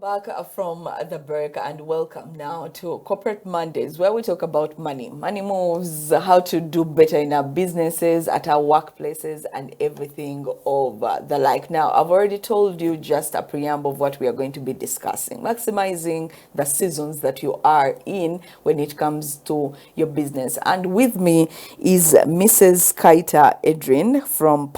Back from the break and welcome now to Corporate Mondays, where we talk about money moves, how to do better in our businesses, at our workplaces, and everything of the like. Now, I've already told you just a preamble of what we are going to be discussing, maximizing the seasons that you are in when it comes to your business. And with me is Mrs. Kayita Edrine from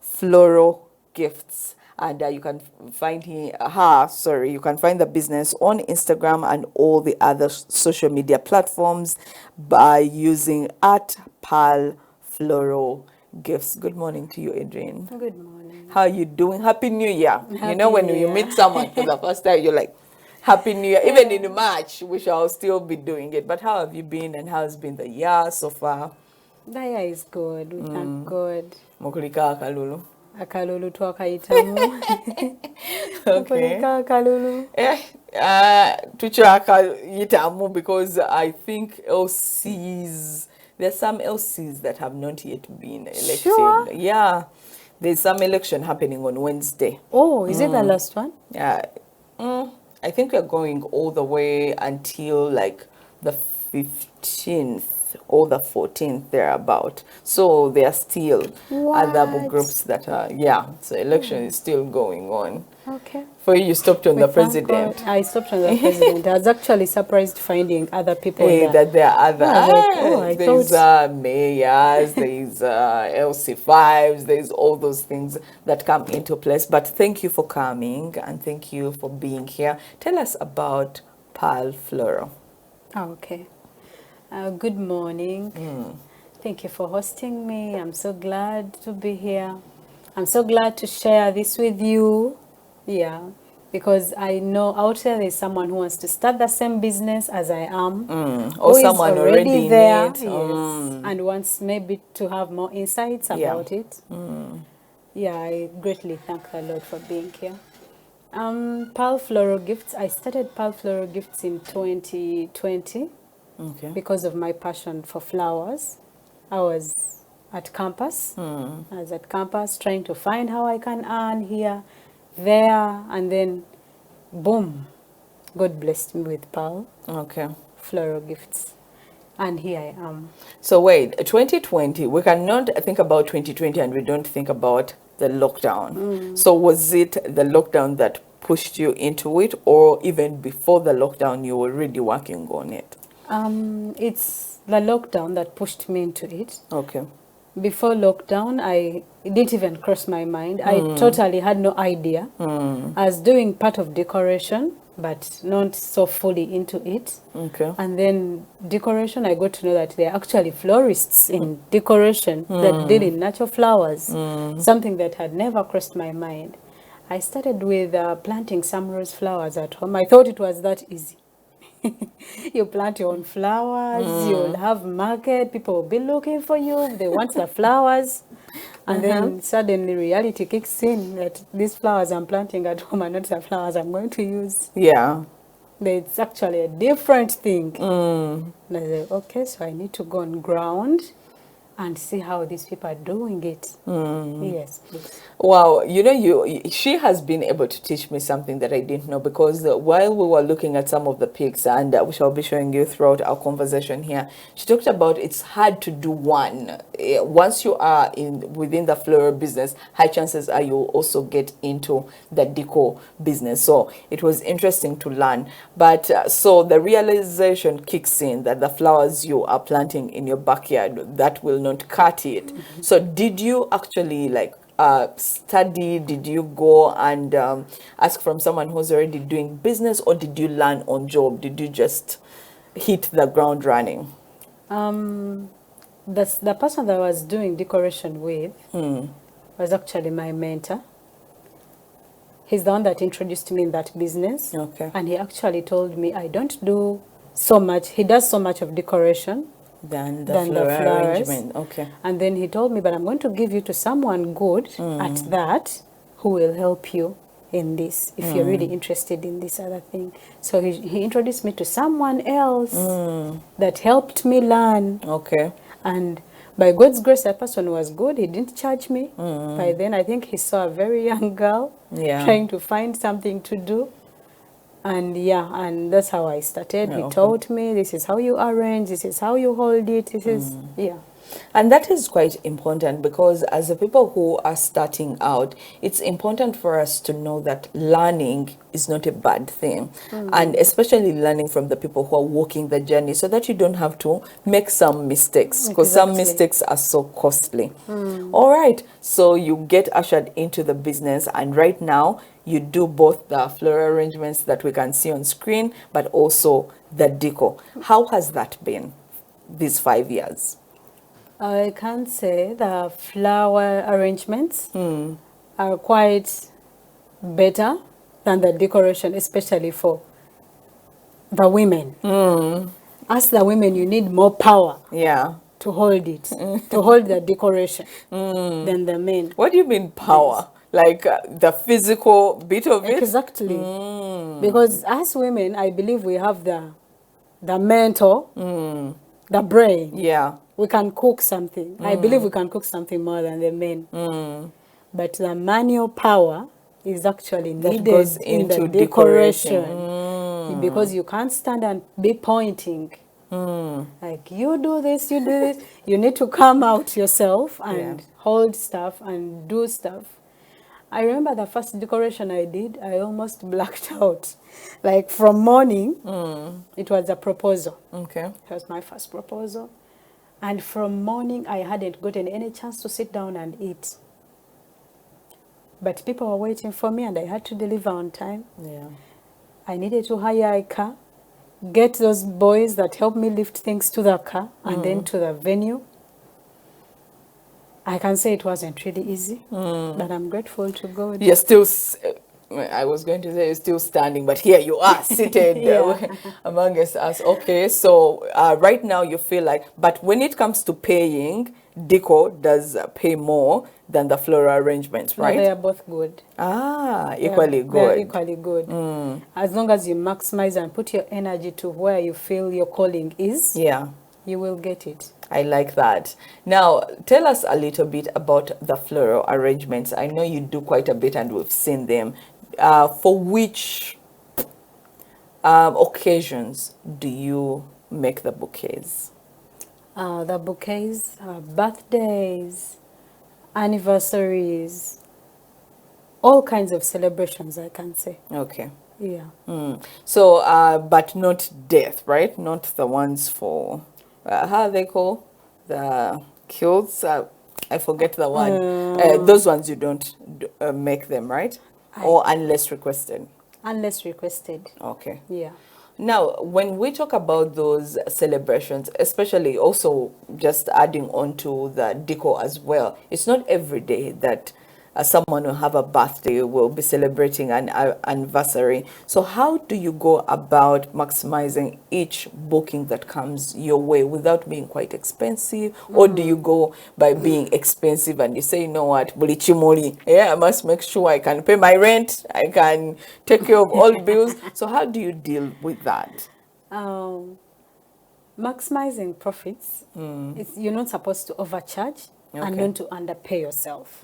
Floral Gifts, and you can find you can find the business on Instagram and all the other social media platforms by using at Pal Floral Gifts. Good morning to you, Adrienne. Good morning. How are you doing? Happy New Year. Happy You know, when New you Year. meet someone for the first time, you're like, Happy New Year. Even in March, we shall still be doing it. But how have you been, and how has been the year so far? The year is good. We thank God. Mukulika akalulu. Akalulu twakayitamu. Okay. Mukulika akalulu. Tuchakayitamu, because I think LCs, there's some LCs that have not yet been elected. Sure? Yeah. There's some election happening on Wednesday. Oh, is it the last one? Yeah. I think we're going all the way until like the 15th or the 14th thereabout. So there are still other What? groups that are, so election is still going on. Okay. For you stopped on We the thank president. God. I stopped on the president. I was actually surprised finding other people there. That there are other, Yeah, I there's thought... mayors, there's LC5s, there's all those things that come into place. But thank you for coming and thank you for being here. Tell us about Pearl Floral. Oh, okay. Good morning. Thank you for hosting me. I'm so glad to be here. I'm so glad to share this with you. Yeah, because I know out there's someone who wants to start the same business as I am. Or who someone is already there. in it. Yes, and wants maybe to have more insights about it. Yeah, I greatly thank the Lord for being here. Pearl Floral Gifts. I started Pearl Floral Gifts in 2020. Okay. Because of my passion for flowers. I was at campus. I was at campus trying to find how I can earn here, there, and then boom, God blessed me with Pearl Floral Gifts. And here I am. So wait, 2020, we cannot think about 2020 and we don't think about the lockdown. So was it the lockdown that pushed you into it, or even before the lockdown you were already working on it? It's the lockdown that pushed me into it. Okay. Before lockdown, it didn't even cross my mind. I totally had no idea. I was doing part of decoration, but not so fully into it. Okay. And then decoration, I got to know that there are actually florists in decoration that deal in natural flowers, something that had never crossed my mind. I started with planting some rose flowers at home. I thought it was that easy. You plant your own flowers, you'll have market, people will be looking for you, they want the flowers. And then suddenly reality kicks in that these flowers I'm planting at home are not the flowers I'm going to use. Yeah. It's actually a different thing. And I said, okay, so I need to go on ground and see how these people are doing it. Yes, please. Wow, you know, she has been able to teach me something that I didn't know, because while we were looking at some of the pics, and we shall be showing you throughout our conversation here, she talked about it's hard to do one. Once you are within the floral business, high chances are you'll also get into the decor business. So it was interesting to learn. But so the realization kicks in that the flowers you are planting in your backyard, that will not cut it. So did you actually study? Did you go and ask from someone who's already doing business, or did you learn on job? Did you just hit the ground running? The person that I was doing decoration with was actually my mentor. He's the one that introduced me in that business. Okay. And he actually told me I don't do so much. He does so much of decoration than the floral arrangement. Okay. And then he told me, but I'm going to give you to someone good at that, who will help you in this, if you're really interested in this other thing. So he introduced me to someone else that helped me learn. Okay. And by God's grace, that person was good. He didn't charge me. By then, I think he saw a very young girl trying to find something to do. And yeah, and that's how I started. He Okay. taught me, this is how you arrange, this is how you hold it, this is, yeah. And that is quite important because as the people who are starting out, it's important for us to know that learning is not a bad thing. And especially learning from the people who are walking the journey so that you don't have to make some mistakes because some Exactly. mistakes are so costly. All right. So you get ushered into the business and right now you do both the floral arrangements that we can see on screen, but also the decor. How has that been these 5 years? I can say the flower arrangements are quite better than the decoration, especially for the women. As the women, you need more power Yeah. to hold it, to hold the decoration than the men. What do you mean power? Like the physical bit of it? Exactly. Because as women, I believe we have the mental, the brain. Yeah. We can cook something. I believe we can cook something more than the men. But the manual power is actually That needed goes in the into decoration. Because you can't stand and be pointing. Like, you do this, you do this. You need to come out yourself and hold stuff and do stuff. I remember the first decoration I did, I almost blacked out. Like from morning, it was a proposal. Okay. It was my first proposal. And from morning, I hadn't gotten any chance to sit down and eat. But people were waiting for me and I had to deliver on time. Yeah. I needed to hire a car, get those boys that helped me lift things to the car and then to the venue. I can say it wasn't really easy, but I'm grateful to God. You're still, I was going to say you're still standing, but here you are seated amongst us. Okay, so right now you feel like, but when it comes to paying, Deco does pay more than the floral arrangements, No, right? they are both good. Equally They are good. equally good. As long as you maximize and put your energy to where you feel your calling is, Yeah. you will get it. I like that. Now, tell us a little bit about the floral arrangements. I know you do quite a bit and we've seen them. For which occasions do you make the bouquets? The bouquets, birthdays, anniversaries, all kinds of celebrations, I can say. Okay. Yeah. So, but not death, right? Not the ones for, how are they called? The kills? I forget the one. Those ones you don't make them, right? Or unless requested. Unless requested. Okay. Yeah. Now, when we talk about those celebrations, especially also just adding on to the decor as well, it's not every day that someone will have a birthday, will be celebrating an anniversary. So how do you go about maximizing each booking that comes your way without being quite expensive? Or do you go by being expensive and you say, you know what, bulichimoli, yeah, I must make sure I can pay my rent, I can take care of all bills. So how do you deal with that? Maximizing profits, you're not supposed to overcharge and not to underpay yourself.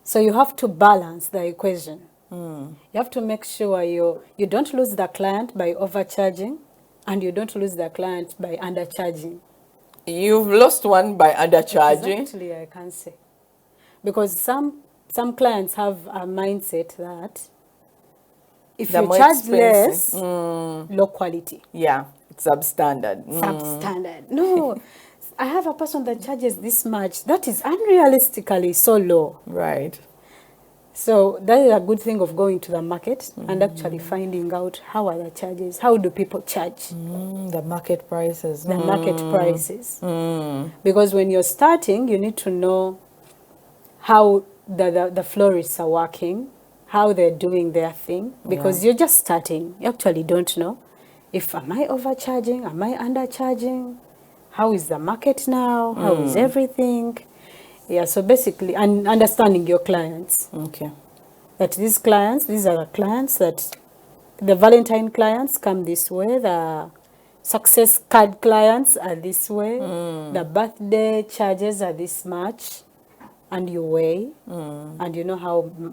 So you have to balance the equation. You have to make sure you don't lose the client by overcharging and you don't lose the client by undercharging. You've lost one by undercharging. Exactly, I can say. Because some clients have a mindset that if They're you more charge expensive. less, low quality. Yeah, it's substandard. Substandard. No, I have a person that charges this much. That is unrealistically so low. Right. So that is a good thing of going to the market and actually finding out how are the charges, how do people charge. The market prices. The market prices. Because when you're starting, you need to know how the florists are working, how they're doing their thing, because you're just starting. You actually don't know if am I overcharging, am I undercharging, how is the market now, how is everything. Yeah, so basically, and understanding your clients. Okay. That these clients, these are the clients that the Valentine clients come this way, the success card clients are this way, the birthday charges are this much. and you weigh, and you know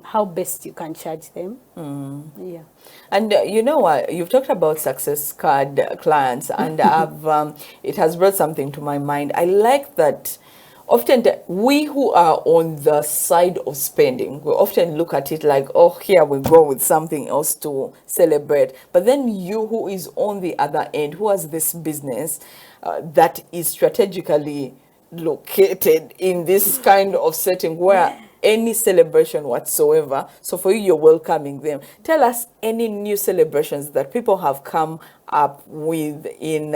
how best you can charge them. Yeah. And you know what? You've talked about success card clients, and I've it has brought something to my mind. I like that. Often, we who are on the side of spending, we often look at it like, oh, here we go with something else to celebrate. But then you who is on the other end, who has this business that is strategically located in this kind of setting where any celebration whatsoever. So for you, you're welcoming them. Tell us any new celebrations that people have come up with in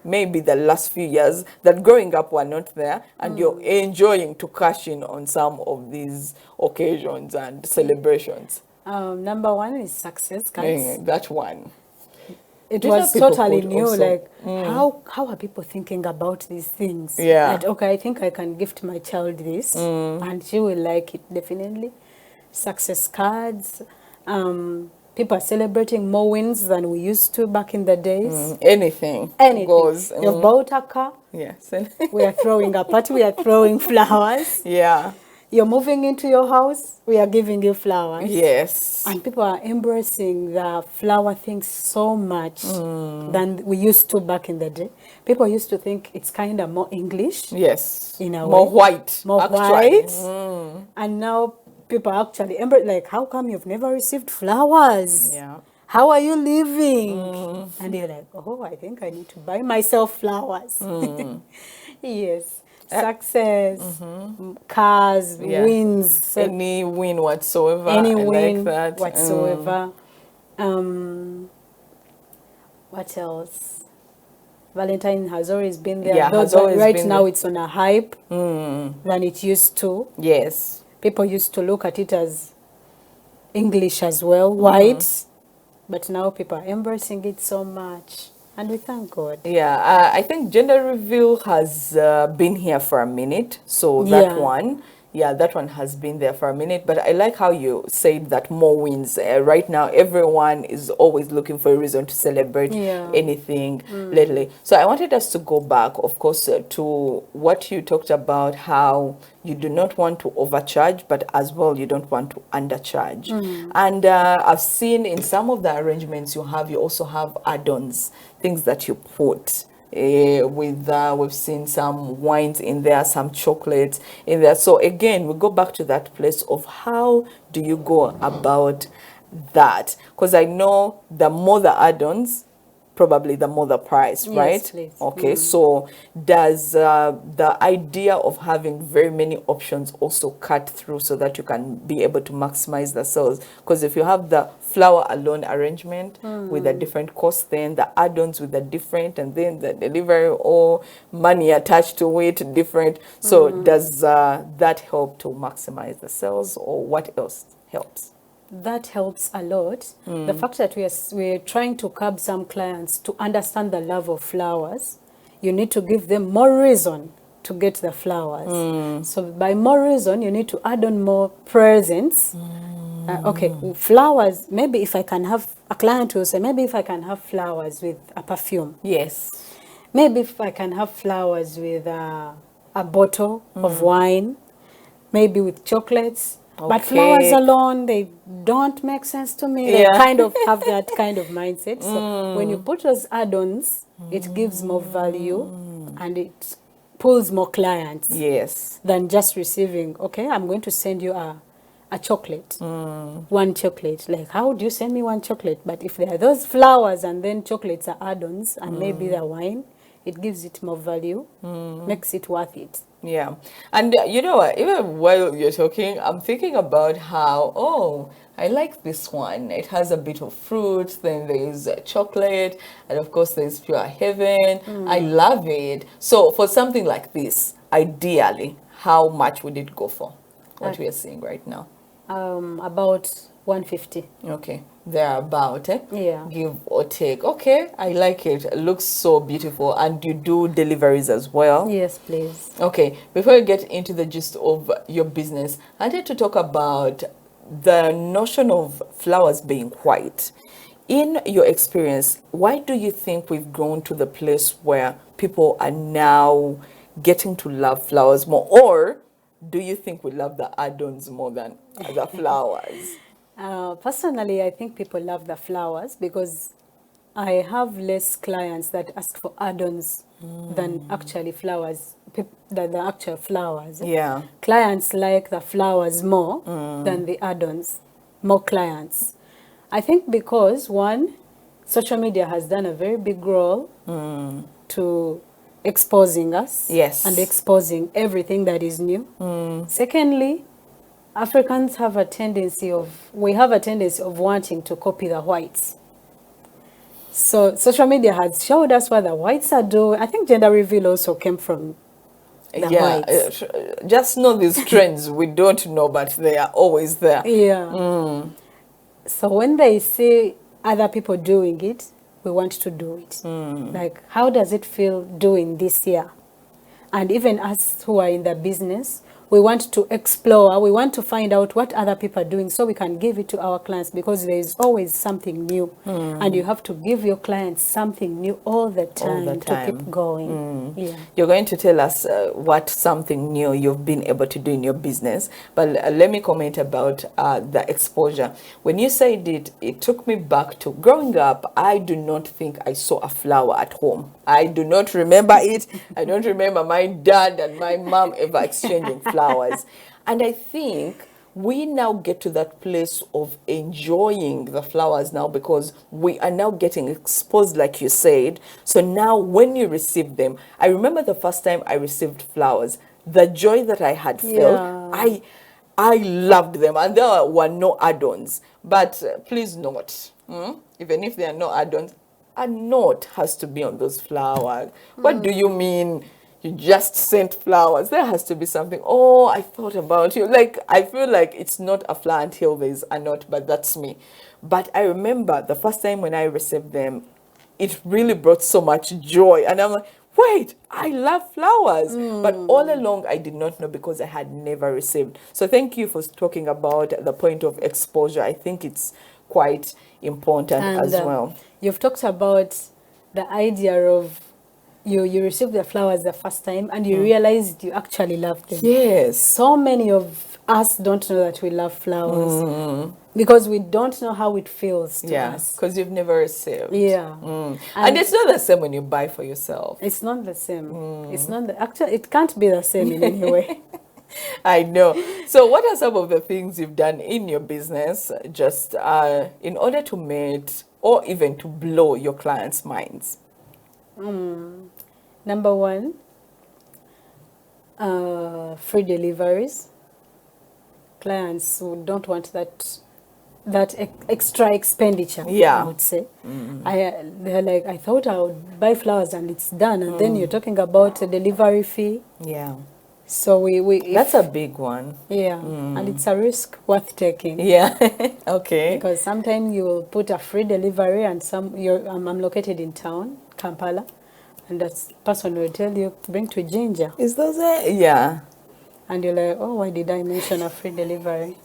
maybe the last few years that growing up were not there, and you're enjoying to cash in on some of these occasions and celebrations. Number one is success cards. That one. It These was are people totally could new. also- Like, how are people thinking about these things? Yeah. And, okay, I think I can gift my child this, and she will like it definitely. Success cards. People are celebrating more wins than we used to back in the days. Anything. Anything. Goes. You've bought a car. Yes. We are throwing a party. We are throwing flowers. Yeah. You're moving into your house. We are giving you flowers. Yes. And people are embracing the flower things so much than we used to back in the day. People used to think it's kind of more English. Yes. In a More way. white. More actually. white. And now people are actually embrace, like, how come you've never received flowers? Yeah. How are you living? And you're like, oh, I think I need to buy myself flowers. Yes. Success, cars, Yeah. wins. So Any win whatsoever. any I win like that. whatsoever. What else? Valentine has always been there. Yeah, Though has always right been now there. it's on a hype than it used to. Yes. People used to look at it as English as well, white, but now people are embracing it so much, and we thank God. Yeah, I think gender reveal has been here for a minute. So that one has been there for a minute. But I like how you said that more wins. Right now, everyone is always looking for a reason to celebrate anything lately. So I wanted us to go back, of course, to what you talked about, how you do not want to overcharge, but as well you don't want to undercharge. And I've seen in some of the arrangements you also have add-ons, things that you put. We've seen some wines in there, some chocolates in there. So again, we go back to that place of how do you go about that? Because I know the more the add-ons, probably the more the price, Yes, right? please. Okay, so does the idea of having very many options also cut through so that you can be able to maximize the sales? Because if you have the flower alone arrangement with a different cost, then the add-ons with a different, and then the delivery or money attached to it different. So does that help to maximize the sales, or what else helps? That helps a lot. The fact that we're trying to curb some clients to understand the love of flowers, you need to give them more reason to get the flowers. So by more reason, you need to add on more presents. Okay, flowers, maybe if I can have, a client will say, maybe if I can have flowers with a perfume. Yes. Maybe if I can have flowers with a bottle of wine, maybe with chocolates. But flowers alone, they don't make sense to me. They kind of have that kind of mindset. So when you put those add-ons, it gives more value and it pulls more clients. Yes. Than just receiving, okay, I'm going to send you a chocolate, one chocolate. Like, how would you send me one chocolate? But if there are those flowers and then chocolates are add-ons and maybe the wine, it gives it more value, makes it worth it. Yeah. And you know what, even while you're talking, I'm thinking about how, I like this one. It has a bit of fruit, then there's chocolate, and of course there's pure heaven. I love it. So for something like this, ideally, how much would it go for? What we are seeing right now? About 150. Okay, they're about, Yeah. give or take. Okay, I like it. It looks so beautiful. And you do deliveries as well? Yes, please. Okay, before we get into the gist of your business, I wanted to talk about the notion of flowers being white. In your experience, why do you think we've grown to the place where people are now getting to love flowers more? Or do you think we love the add-ons more than the flowers? Personally, I think people love the flowers because I have less clients that ask for add-ons than actually flowers, than the actual flowers. Yeah. Clients like the flowers more than the add-ons, more clients. I think because, one, social media has done a very big role to exposing us Yes. and exposing everything that is new. Secondly, Africans have a tendency of, we have a tendency of wanting to copy the whites. So social media has showed us what the whites are doing. I think gender reveal also came from the whites. Just know these trends we don't know, but they are always there. Yeah. So when they see other people doing it, we want to do it. Like, how does it feel doing this year? And even us who are in the business, we want to explore, we want to find out what other people are doing so we can give it to our clients, because there is always something new. And you have to give your clients something new all the time, to keep going. Yeah. You're going to tell us what something new you've been able to do in your business, but let me comment about the exposure. When you said it, it took me back to growing up. I do not think I saw a flower at home. I do not remember it. I don't remember my dad and my mom ever exchanging flowers. And I think we now get to that place of enjoying the flowers now, because we are now getting exposed, like you said. So now when you receive them, I remember the first time I received flowers, the joy that I had felt, I loved them, and there were no add-ons. But please note, even if there are no add-ons, a note has to be on those flowers. What do you mean you just sent flowers? There has to be something. Oh, I thought about you. Like, I feel like it's not a flower until there's a note, but that's me. But I remember the first time when I received them, it really brought so much joy. And I'm like, wait, I love flowers. But all along, I did not know, because I had never received. So thank you for talking about the point of exposure. I think it's quite important as well. You've talked about the idea of you received the flowers the first time and you realized you actually loved them. Yes. So many of us don't know that we love flowers because we don't know how it feels to us. Because you've never received. Yeah. And it's not the same when you buy for yourself. It's not the same. It's not actually, it can't be the same in any way. I know. So what are some of the things you've done in your business just in order to meet or even to blow your clients' minds? Number one, free deliveries. Clients who don't want that extra expenditure, I would say. They're like, I thought I would buy flowers and it's done. And then you're talking about a delivery fee. Yeah. So that's a big one. Yeah, and it's a risk worth taking. Yeah, okay. Because sometimes you will put a free delivery, and I'm located in town, Kampala, and that person will tell you, bring to Ginger. Is those it? Yeah. And you're like, oh, why did I mention a free delivery?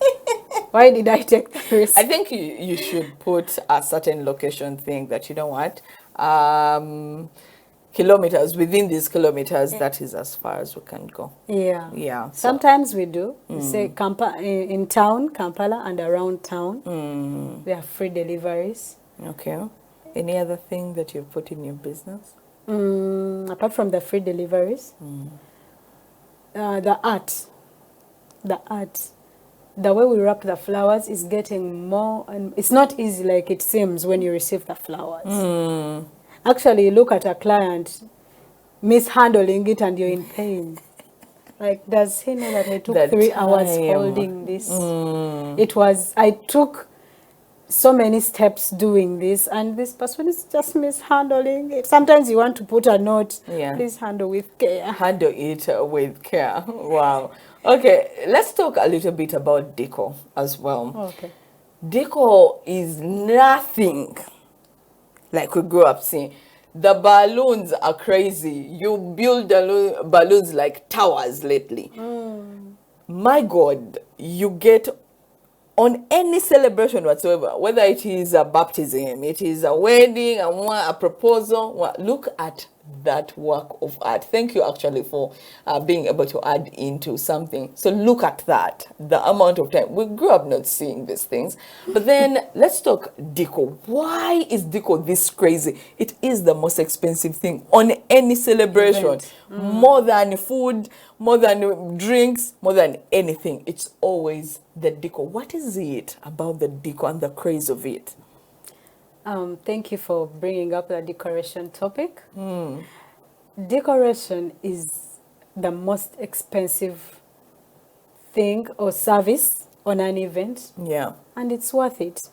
Why did I take the risk? I think you should put a certain location thing that, you know what, kilometers, within these kilometers, that is as far as we can go. Yeah. Yeah. Sometimes we do. Say in town, Kampala and around town, there are free deliveries. Okay. Any other thing that you've put in your business? Apart from the free deliveries, the art. The way we wrap the flowers is getting more, and it's not easy like it seems when you receive the flowers. Actually, you look at a client mishandling it and you're in pain. Like, does he know that I took 3 hours holding this? I took so many steps doing this, and this person is just mishandling it. Sometimes you want to put a note, please handle with care. Handle it with care. Wow. Okay, let's talk a little bit about decor as well. Okay. Decor is nothing like we grew up seeing. The balloons are crazy. You build balloons like towers lately. My God, you get on any celebration whatsoever, whether it is a baptism, it is a wedding, a proposal, look at that work of art. Thank you actually for being able to add into something. So look at that, the amount of time. We grew up not seeing these things. But then let's talk deco. Why is deco this crazy? It is the most expensive thing on any celebration. Event. More than food, more than drinks, more than anything. It's always the deco. What is it about the deco and the craze of it? Thank you for bringing up the decoration topic. Decoration is the most expensive thing or service on an event, Yeah. and it's worth it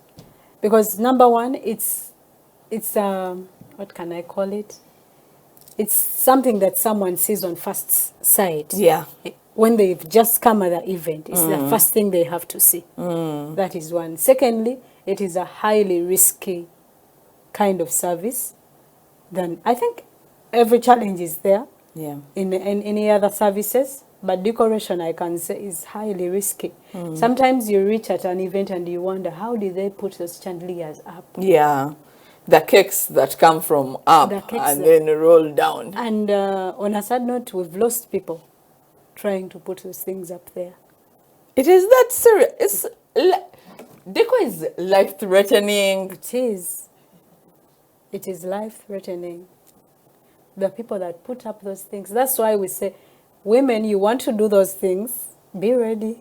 because number one, it's what can I call it? It's something that someone sees on first sight. Yeah. When they've just come at the event, it's the first thing they have to see. That is one. Secondly, it is a highly risky kind of service. Then I think every challenge is there Yeah. in any other services, but decoration I can say is highly risky. Sometimes you reach at an event and you wonder, how did they put those chandeliers up? Yeah. The cakes that come from up The cakes and that- then roll down. And on a sad note, we've lost people trying to put those things up there. It is that serious. It's deco is life-threatening. It is. It is life-threatening. The people that put up those things. That's why we say, women, you want to do those things, be ready.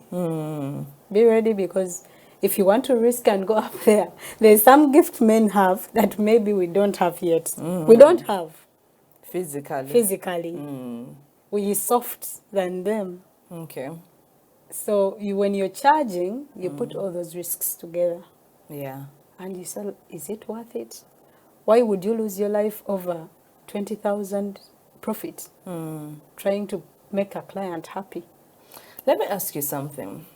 Be ready, because if you want to risk and go up there, there's some gift men have that maybe we don't have yet. We don't have physically. We're soft than them. Okay. So when you're charging, you put all those risks together. Yeah. And you say, is it worth it? Why would you lose your life over 20,000 profit trying to make a client happy? Let me ask you something.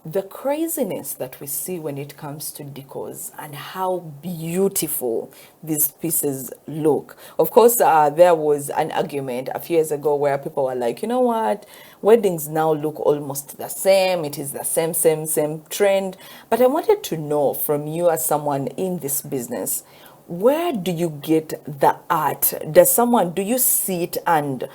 The craziness that we see when it comes to decors and how beautiful these pieces look. Of course, there was an argument a few years ago where people were like, you know what, weddings now look almost the same. It is the same trend. But I wanted to know from you as someone in this business, where do you get the art? Do you sit and,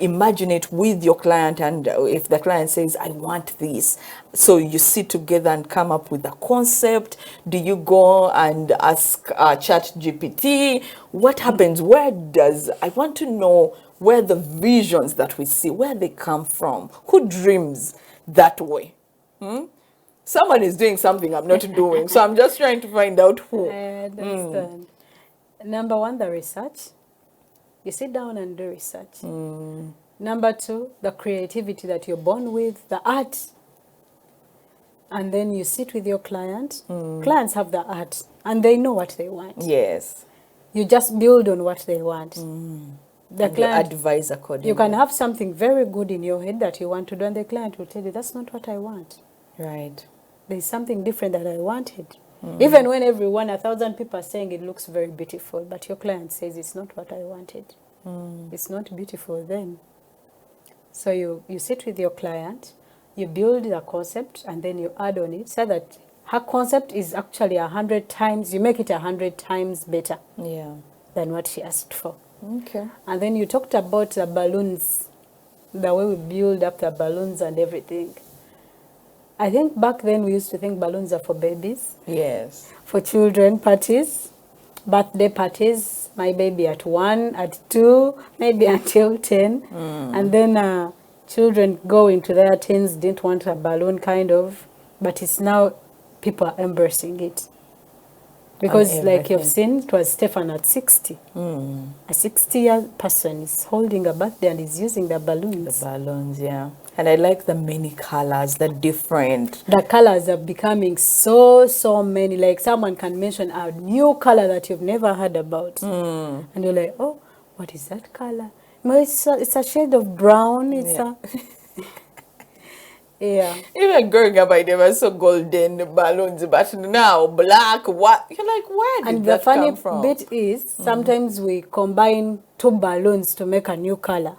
imagine it with your client, and if the client says, I want this, so you sit together and come up with a concept? Do you go and ask chat GPT? What happens? I want to know where the visions that we see, where they come from. Who dreams that way? Someone is doing something I'm not doing, so I'm just trying to find out who. I understand. Number one, the research. You sit down and do research. Number two, the creativity that you're born with, the art. And then you sit with your client. Clients have the art, and they know what they want. Yes. You just build on what they want. The And you client, advise accordingly. you can have something very good in your head that you want to do, and the client will tell you, that's not what I want. Right. There's something different that I wanted. Even when 1,000 people are saying it looks very beautiful, but your client says it's not what I wanted. It's not beautiful then. So you sit with your client, you build the concept, and then you add on it so that her concept is actually 100 times, you make it 100 times better Yeah. than what she asked for. Okay. And then you talked about the balloons, the way we build up the balloons and everything. I think back then we used to think balloons are for babies, Yes. for children parties, birthday parties, my baby at 1, at 2, maybe until 10. And then children go into their teens, didn't want a balloon kind of, but it's now people are embracing it. Because like you've seen, it was Stefan at 60. A 60-year person is holding a birthday and is using the balloons. The balloons, yeah. And I like the many colors, the different. The colors are becoming so many. Like someone can mention a new color that you've never heard about. And you're like, oh, what is that color? No, it's a shade of brown. Yeah. Even growing up, I never saw golden balloons, but now black, what? You're like, where did And that the funny come from? bit is, sometimes we combine 2 balloons to make a new color.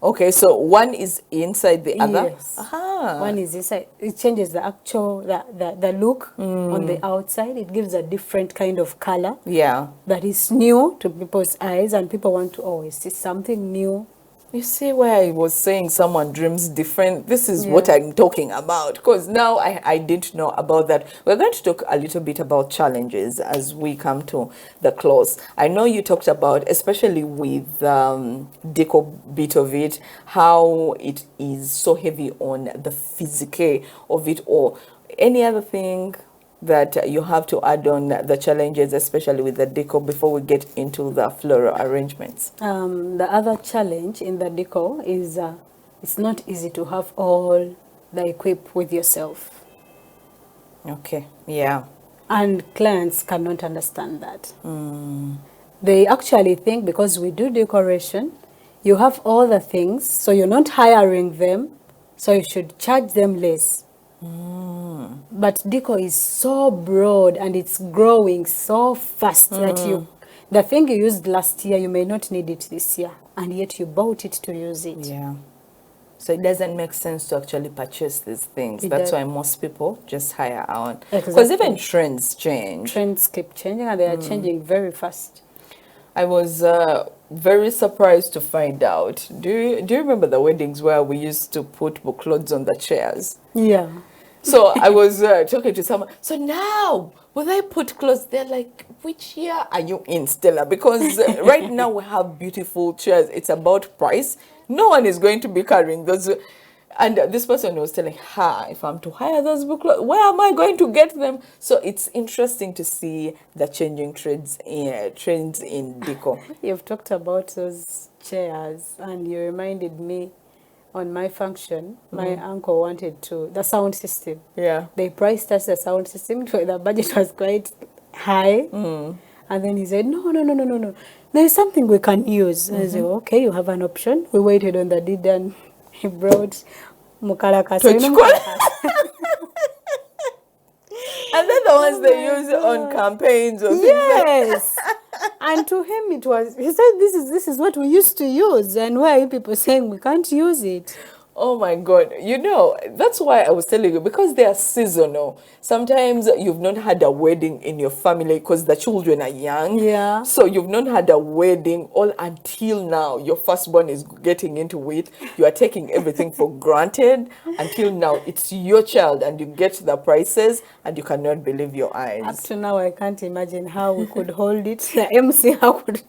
Okay, so one is inside the other? Yes. Aha. One is inside. It changes the actual, the look on the outside. It gives a different kind of color. Yeah. That is new to people's eyes, and people want to always see something new. You see where I was saying someone dreams different? This is Yeah. what I'm talking about, because now I didn't know about that. We're going to talk a little bit about challenges as we come to the close. I know you talked about, especially with deco bit of it, how it is so heavy on the physique of it all. Any other thing that you have to add on the challenges, especially with the deco, before we get into the floral arrangements? The other challenge in the decor is it's not easy to have all the equip with yourself. Okay, yeah. And clients cannot understand that. They actually think because we do decoration, you have all the things, so you're not hiring them, so you should charge them less. But deco is so broad and it's growing so fast that the thing you used last year, you may not need it this year, and yet you bought it to use it. Yeah. So it doesn't make sense to actually purchase these things. That's why most people just hire out. Because even trends change. Trends keep changing, and they are changing very fast. I was very surprised to find out. Do you remember the weddings where we used to put book clothes on the chairs? Yeah. So I was talking to someone. So now, will they put clothes? They're like, which year are you in, Stella? Because right now we have beautiful chairs. It's about price. No one is going to be carrying those. And this person was telling her, if I'm to hire those book clothes, where am I going to get them? So it's interesting to see the changing trends in deco. You've talked about those chairs, and you reminded me. On my function, my uncle wanted the sound system. Yeah. They priced us the sound system, the budget was quite high. And then he said, no. There's something we can use. And I said, okay, you have an option. We waited on the deed, and he brought Mukalaka. And then the ones they use on campaigns or things yes. And to him it was, he said, this is what we used to use, and why are people saying we can't use it? Oh my God. You know, that's why I was telling you, because they are seasonal. Sometimes you've not had a wedding in your family because the children are young. Yeah. So you've not had a wedding all until now. Your firstborn is getting into it. You are taking everything for granted until now. It's your child and you get the prices and you cannot believe your eyes. Up to now, I can't imagine how we could hold it. The MC, how could...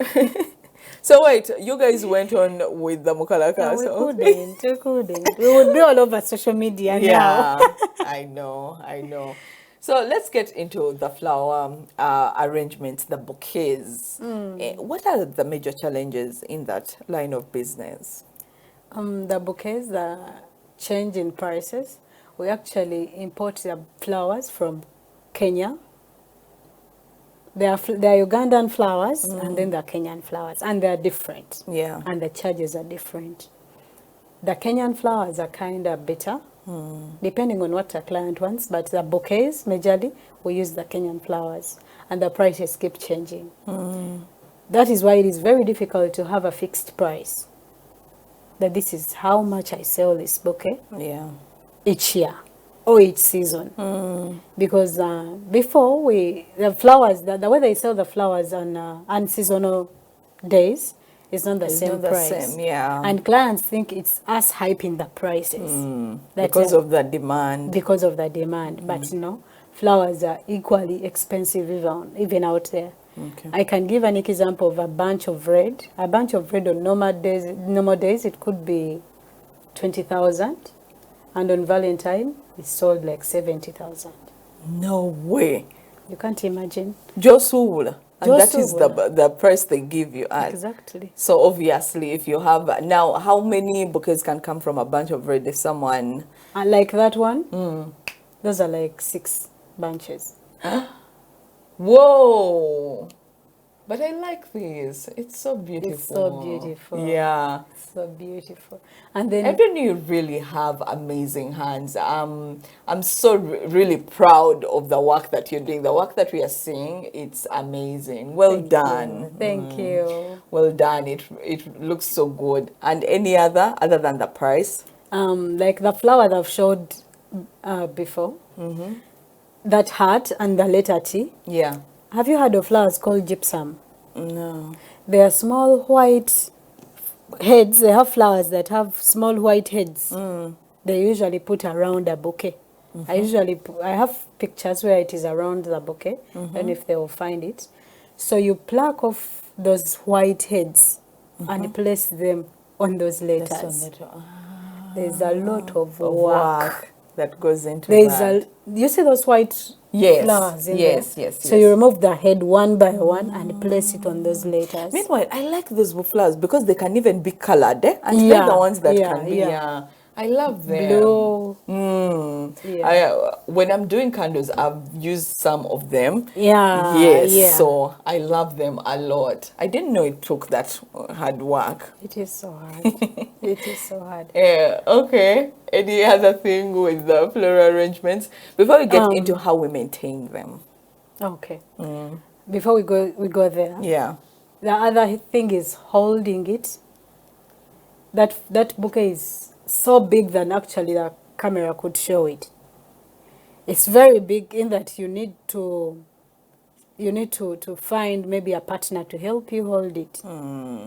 So wait, you guys went on with the Mukalaka. No, we couldn't. We would be all over social media now. Yeah, I know. So let's get into the flower arrangements, the bouquets. What are the major challenges in that line of business? The bouquets, the change in prices. We actually import the flowers from Kenya. They are Ugandan flowers, and then there are Kenyan flowers, and they are different. Yeah. And the charges are different. The Kenyan flowers are kind of better, depending on what a client wants, but the bouquets, majorly, we use the Kenyan flowers, and the prices keep changing. That is why it is very difficult to have a fixed price. That this is how much I sell this bouquet each year. Or each season, because before the flowers, the way they sell the flowers on unseasonal days is not the same price. And clients think it's us hyping the prices because of the demand. Because of the demand, but flowers are equally expensive even out there. Okay. I can give an example of a bunch of red. A bunch of red on normal days it could be 20,000. And on Valentine, it's sold like 70,000. No way. You can't imagine. Josula. And that is the price they give you at. Exactly. So obviously, if you have, now, how many bouquets can come from a bunch of red if someone... like that one, those are like 6 bunches. Whoa. But I like this. It's so beautiful. It's so beautiful. Yeah. So beautiful. And then Edrine, you really have amazing hands. I'm so really proud of the work that you're doing. The work that we are seeing, it's amazing. Well done. Thank you. Well done. It looks so good. And any other than the price? Like the flower that I've showed before, that heart and the letter T. Yeah. Have you heard of flowers called gypsum? No. They are small white heads. They have flowers that have small white heads. They usually put around a bouquet. I have pictures where it is around the bouquet, and if they will find it. So you pluck off those white heads and place them on those letters. That's on letter. There's a lot of Of work. that goes into There's that. you see those white Yes, flowers in yes, there? yes, So yes. you remove the head one by one and place it on those letters. Meanwhile, I like those flowers because they can even be colored, and they're the ones that can be. I love them. Blue. When I'm doing candles, I've used some of them. Yeah. Yes. Yeah. So I love them a lot. I didn't know it took that hard work. It is so hard. It is so hard. Yeah. Okay. Any other thing with the floral arrangements before we get into how we maintain them? Okay. Before we go there. Yeah. The other thing is holding it. That bouquet is so big that actually the camera could show it. It's very big in that you need to find maybe a partner to help you hold it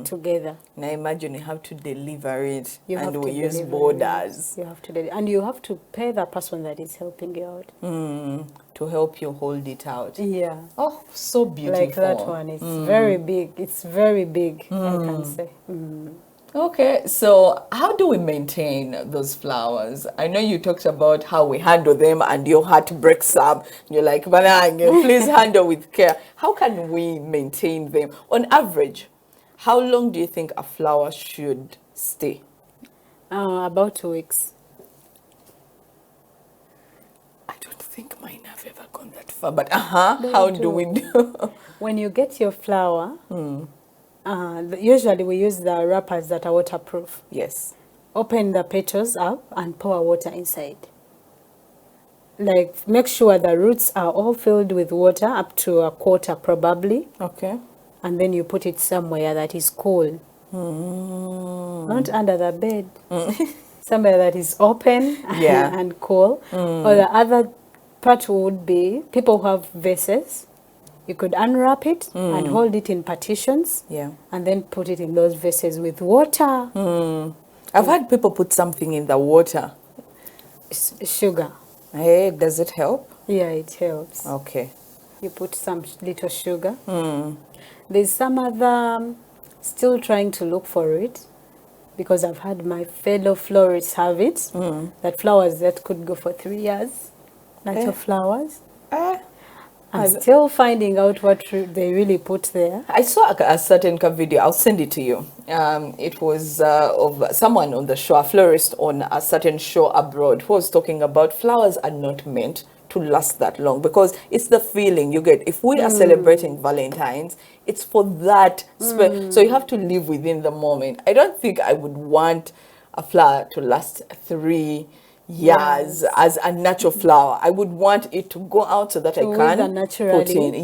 together. And I imagine you have to deliver it, You have and to we use deliver borders. it. You have to and you have to pay the person that is helping you out. To help you hold it out. Yeah. Oh, so beautiful. Like that one. It's very big. It's very big, I can say. Okay, so how do we maintain those flowers? I know you talked about how we handle them and your heart breaks up. You're like, please handle with care. How can we maintain them? On average, how long do you think a flower should stay? About 2 weeks. I don't think mine have ever gone that far, but how do we do? When you get your flower, usually we use the wrappers that are waterproof. Yes. Open the petals up and pour water inside. Like, make sure the roots are all filled with water, up to a quarter probably. Okay. And then you put it somewhere that is cool. Not under the bed. Somewhere that is open and cool. Or the other part would be people who have vases. You could unwrap it and hold it in partitions. Yeah. And then put it in those vases with water. I've had people put something in the water. Sugar. Hey, does it help? Yeah, it helps. Okay. You put some little sugar. There's some other, still trying to look for it, because I've had my fellow florists have it. That flowers that could go for 3 years. Natural flowers. I'm still finding out what they really put there. I saw a certain video. I'll send it to you. It was of someone on the show, a florist on a certain show abroad, who was talking about flowers are not meant to last that long, because it's the feeling you get. If we are celebrating Valentine's, it's for that. So you have to live within the moment. I don't think I would want a flower to last 3 years as a natural flower. I would want it to go out so that I can put in,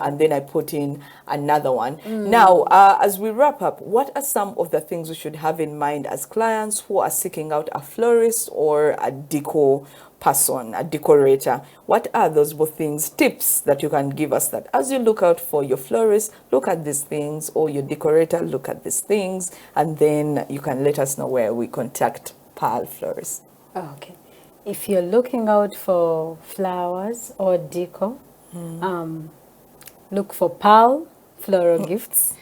and then I put in another one. Now, as we wrap up, what are some of the things we should have in mind as clients who are seeking out a florist or a deco person, a decorator? What are those both things, tips that you can give us, that as you look out for your florist, look at these things, or your decorator, look at these things, and then you can let us know where we contact Pearl Florist. Okay. If you're looking out for flowers or deco, look for Pearl Floral Gifts.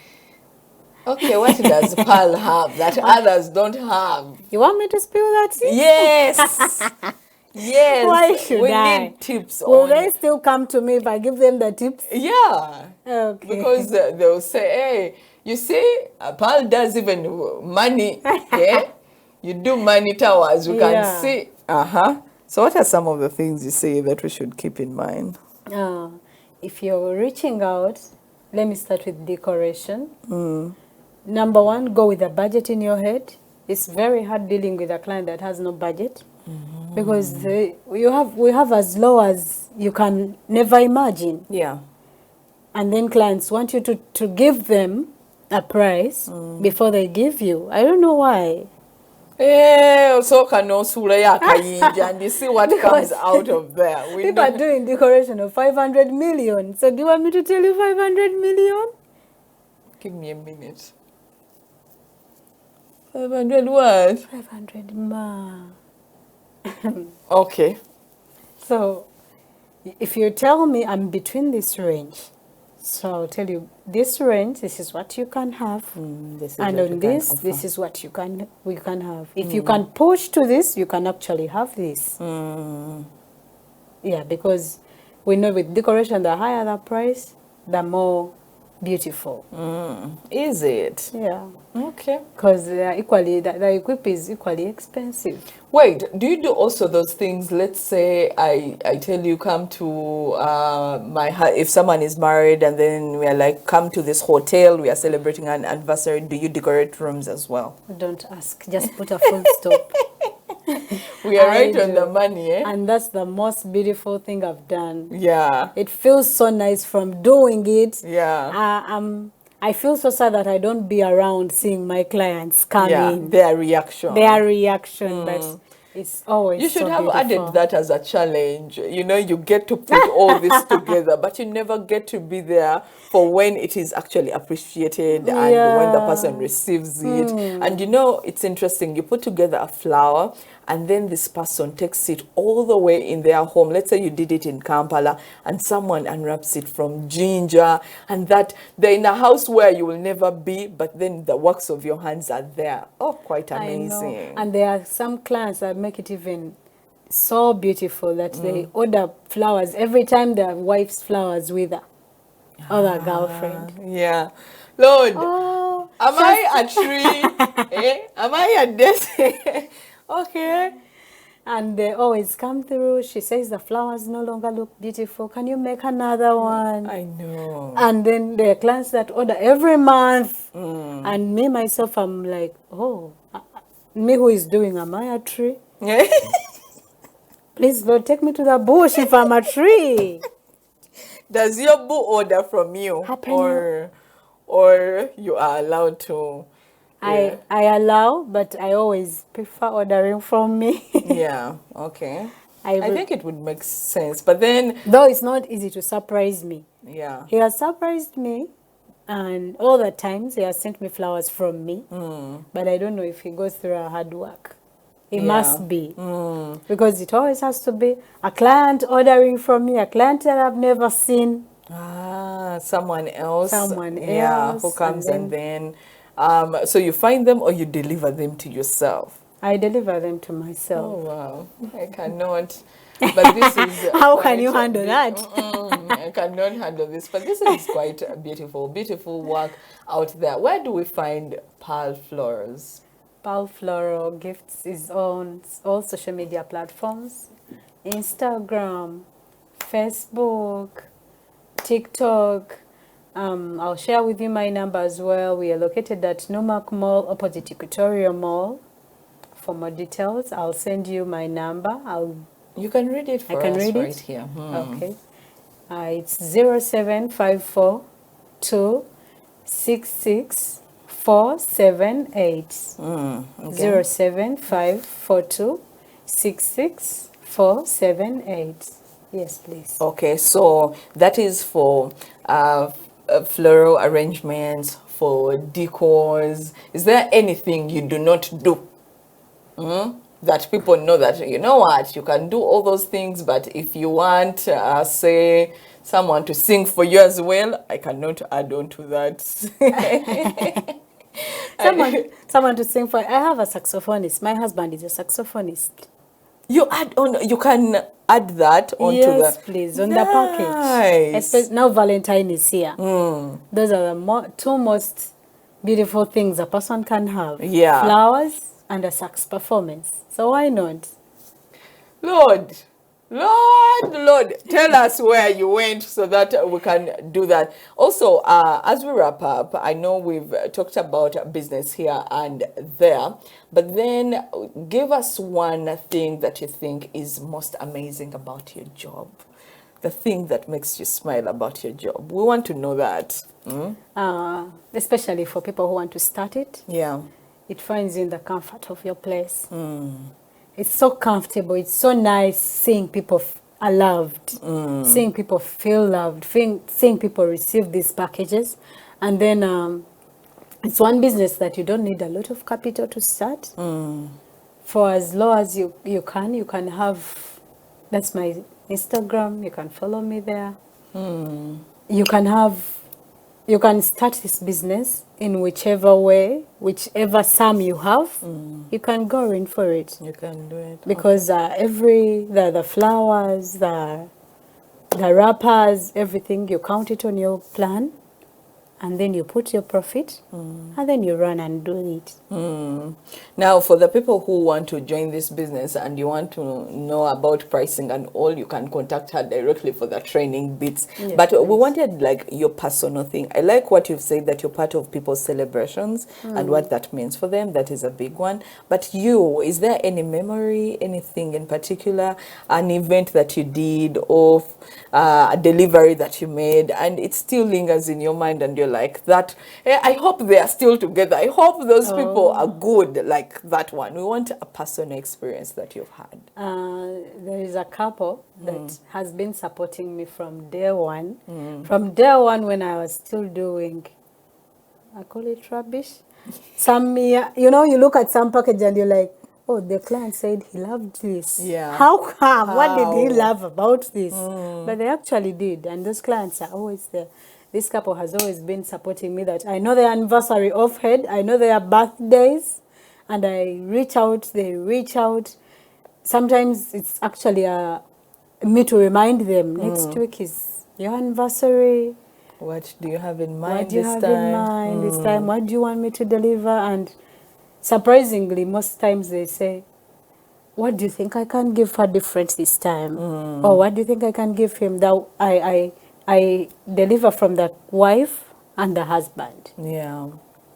Okay, what does Pearl have that others don't have? You want me to spill that? Yes. Yes. Why should we I? need tips. Will they still come to me if I give them the tips? Yeah. Okay. Because they'll say, hey, you see, Pearl does even money. Yeah. You do money towers, you can see. So what are some of the things you say that we should keep in mind? If you're reaching out, let me start with decoration. Number one, go with a budget in your head. It's very hard dealing with a client that has no budget, because we have as low as you can never imagine. Yeah. And then clients want you to give them a price before they give you. I don't know why. Osooka n'osuula yakayinja and you see what comes out of there. People are doing decoration of 500 million. So do you want me to tell you 500 million? Give me a minute. 500 what? 500 ma. Okay. So if you tell me I'm between this range, so I'll tell you this range, this is what you can have. This is And what on you this, can offer. this is what we can have. If you can push to this, you can actually have this. Yeah, because we know with decoration, the higher the price, the more beautiful. Is it? Yeah, Okay. because the equip is equally expensive. Wait, do you do also those things? Let's say I tell you come to if someone is married and then we are like, come to this hotel, we are celebrating an anniversary. Do you decorate rooms as well? Don't ask, just put a full stop. We are right I on the do. money, eh? And that's the most beautiful thing I've done. Yeah. It feels so nice from doing it. Yeah. I feel so sad that I don't be around seeing my clients come Yeah, in. their reaction. Their reaction, but it's always You should so have beautiful. added that as a challenge. You know, you get to put all this together, but you never get to be there for when it is actually appreciated and when the person receives it. And you know, it's interesting. You put together a flower and then this person takes it all the way in their home. Let's say you did it in Kampala and someone unwraps it from Ginger, and that they're in a house where you will never be, but then the works of your hands are there. Oh, quite amazing. I know. And there are some clients that make it even so beautiful that they order flowers every time their wife's flowers wither or their girlfriend. Yeah. Lord, Oh, am I a tree? Am I a desk? Okay. and they always come through. She says the flowers no longer look beautiful. Can you make another one? I know. And then there are clients that order every month. And me, myself, I'm like, oh, me who is doing, am I a tree? Please, Lord, take me to the bush if I'm a tree. Does your boo order from you? Or you are allowed to? I allow, but I always prefer ordering from me. Yeah, okay. I think it would make sense. But then, though it's not easy to surprise me. yeah. He has surprised me, and all the times he has sent me flowers from me. But I don't know if he goes through a hard work. It must be. Because it always has to be a client ordering from me, a client that I've never seen. Someone else. Someone who else, comes and then so you find them or you deliver them to yourself? I deliver them to myself. Oh, wow. I cannot. But this is How can you handle that? I cannot handle this. But this is quite beautiful, beautiful work out there. Where do we find Pearl Florals? Pearl Floral Gifts is on all social media platforms. Instagram, Facebook, TikTok. I'll share with you my number as well. We are located at Numak Mall, opposite Equatorial Mall. For more details, I'll send you my number. You can read it for us right here. Okay. It's 0754 266 478. 07542 66 478. Yes, please. Okay, so that is for floral arrangements, for decors. Is there anything you do not do? That people know that, you know what, you can do all those things, but if you want, say, someone to sing for you as well, I cannot add on to that. Someone to sing for. I have a saxophonist. My husband is a saxophonist. You can add that onto yes, please, on the package. Especially now Valentine is here. Those are the two most beautiful things a person can have. Yeah. Flowers and a sax performance. So why not? Lord, tell us where you went so that we can do that. Also, as we wrap up, I know we've talked about business here and there, but then give us one thing that you think is most amazing about your job. The thing that makes you smile about your job. We want to know that. Especially for people who want to start it. Yeah. it finds you in the comfort of your place. It's so comfortable. It's so nice seeing people are loved, seeing people feel loved, seeing people receive these packages. And then it's one business that you don't need a lot of capital to start. For as low as you can have, that's my Instagram, you can follow me there. You can start this business in whichever way, whichever sum you have, you can go in for it. You can do it. Because the flowers, the wrappers, everything, you count it on your plan, and then you put your profit, and then you run and do it. Now, for the people who want to join this business and you want to know about pricing and all, you can contact her directly for the training bits. Yes, but we please. wanted like your personal thing. I like what you've said, that you're part of people's celebrations and what that means for them. That is a big one. But you, is there any memory, anything in particular, an event that you did, or a delivery that you made, and it still lingers in your mind and you're like, that, I hope they are still together. I hope those people are good, like that one. We want a personal experience that you've had. There is a couple that has been supporting me from day one. From day one, when I was still doing, I call it rubbish. You look at some package and you're like, oh, the client said he loved this. Yeah. How come? What did he love about this? But they actually did, and those clients are always there. This couple has always been supporting me, that I know their anniversary offhand, I know their birthdays, and I reach out, they reach out. Sometimes it's actually me to remind them, next week is your anniversary. What do you have in mind What do you this have time? in mind this time? What do you want me to deliver? And surprisingly, most times they say, what do you think I can give her different this time? Or what do you think I can give him? That I deliver from the wife and the husband. Yeah.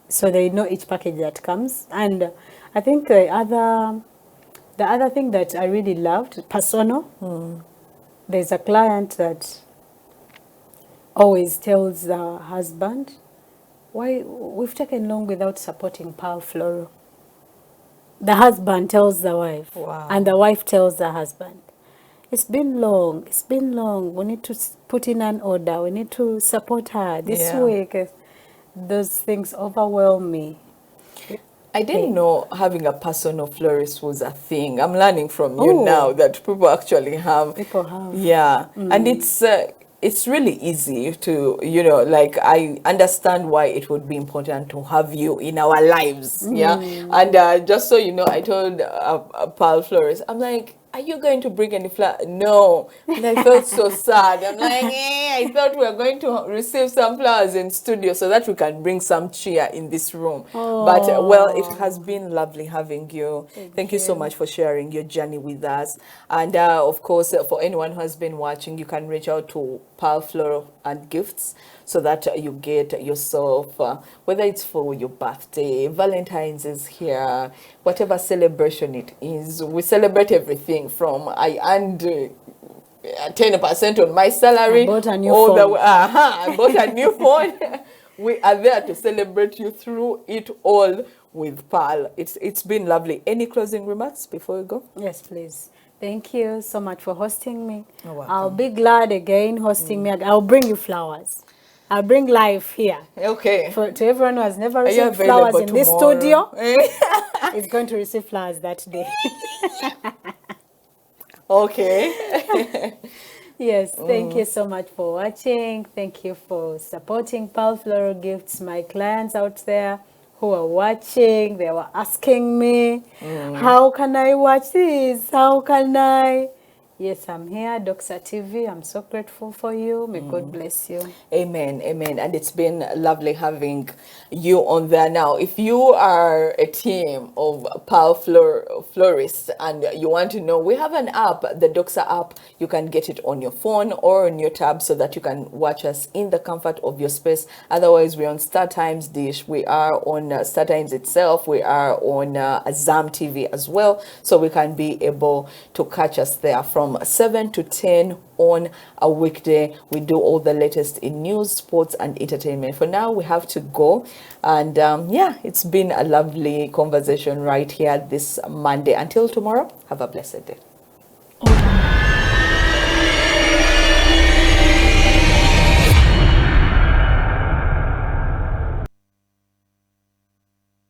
So they know each package that comes. And I think the other thing that I really loved, personal, there's a client that always tells the husband, why we've taken long without supporting Pearl Floral. The husband tells the wife, Wow. and the wife tells the husband, it's been long, we need to put in an order, we need to support her this week. Those things overwhelm me. I didn't know having a personal florist was a thing. I'm learning from you now that people actually have. People have. Yeah. And it's really easy to, like, I understand why it would be important to have you in our lives. Yeah. And just so you know, I told Pearl Florist, I'm like, are you going to bring any flower? No. And I felt so sad. I'm like, I thought we were going to receive some flowers in studio so that we can bring some cheer in this room. But, well, it has been lovely having you. Thank you so much for sharing your journey with us. And, of course, for anyone who has been watching, you can reach out to Pearl Floral and Gifts so that you get yourself, whether it's for your birthday, Valentine's is here, whatever celebration it is. We celebrate everything from I earned 10% on my salary. I bought a new phone. I bought a new phone. We are there to celebrate you through it all with Pearl. It's been lovely. Any closing remarks before we go? Yes, please. Thank you so much for hosting me. You're welcome. I'll be glad again hosting me. I'll bring you flowers. I'll bring life here. Okay. To everyone who has never Are you received flowers available in this tomorrow? studio, is going to receive flowers that day. Okay. Yes, thank you so much for watching. Thank you for supporting Pearl Floral Gifts. My clients out there who are watching, they were asking me, how can I watch this? How can I? Yes, I'm here, Doxa TV. I'm so grateful for you. May God bless you. Amen, amen. And it's been lovely having you on there. Now, if you are a team of Pearl Florists and you want to know, we have an app, the Doxa app. You can get it on your phone or on your tab so that you can watch us in the comfort of your space. Otherwise, we're on Star Times Dish. We are on Star Times itself. We are on Azam TV as well. So we can be able to catch us there from from 7 to 10 on a weekday. We do all the latest in news, sports, and entertainment. For now, we have to go. And yeah, it's been a lovely conversation right here this Monday. Until tomorrow, have a blessed day.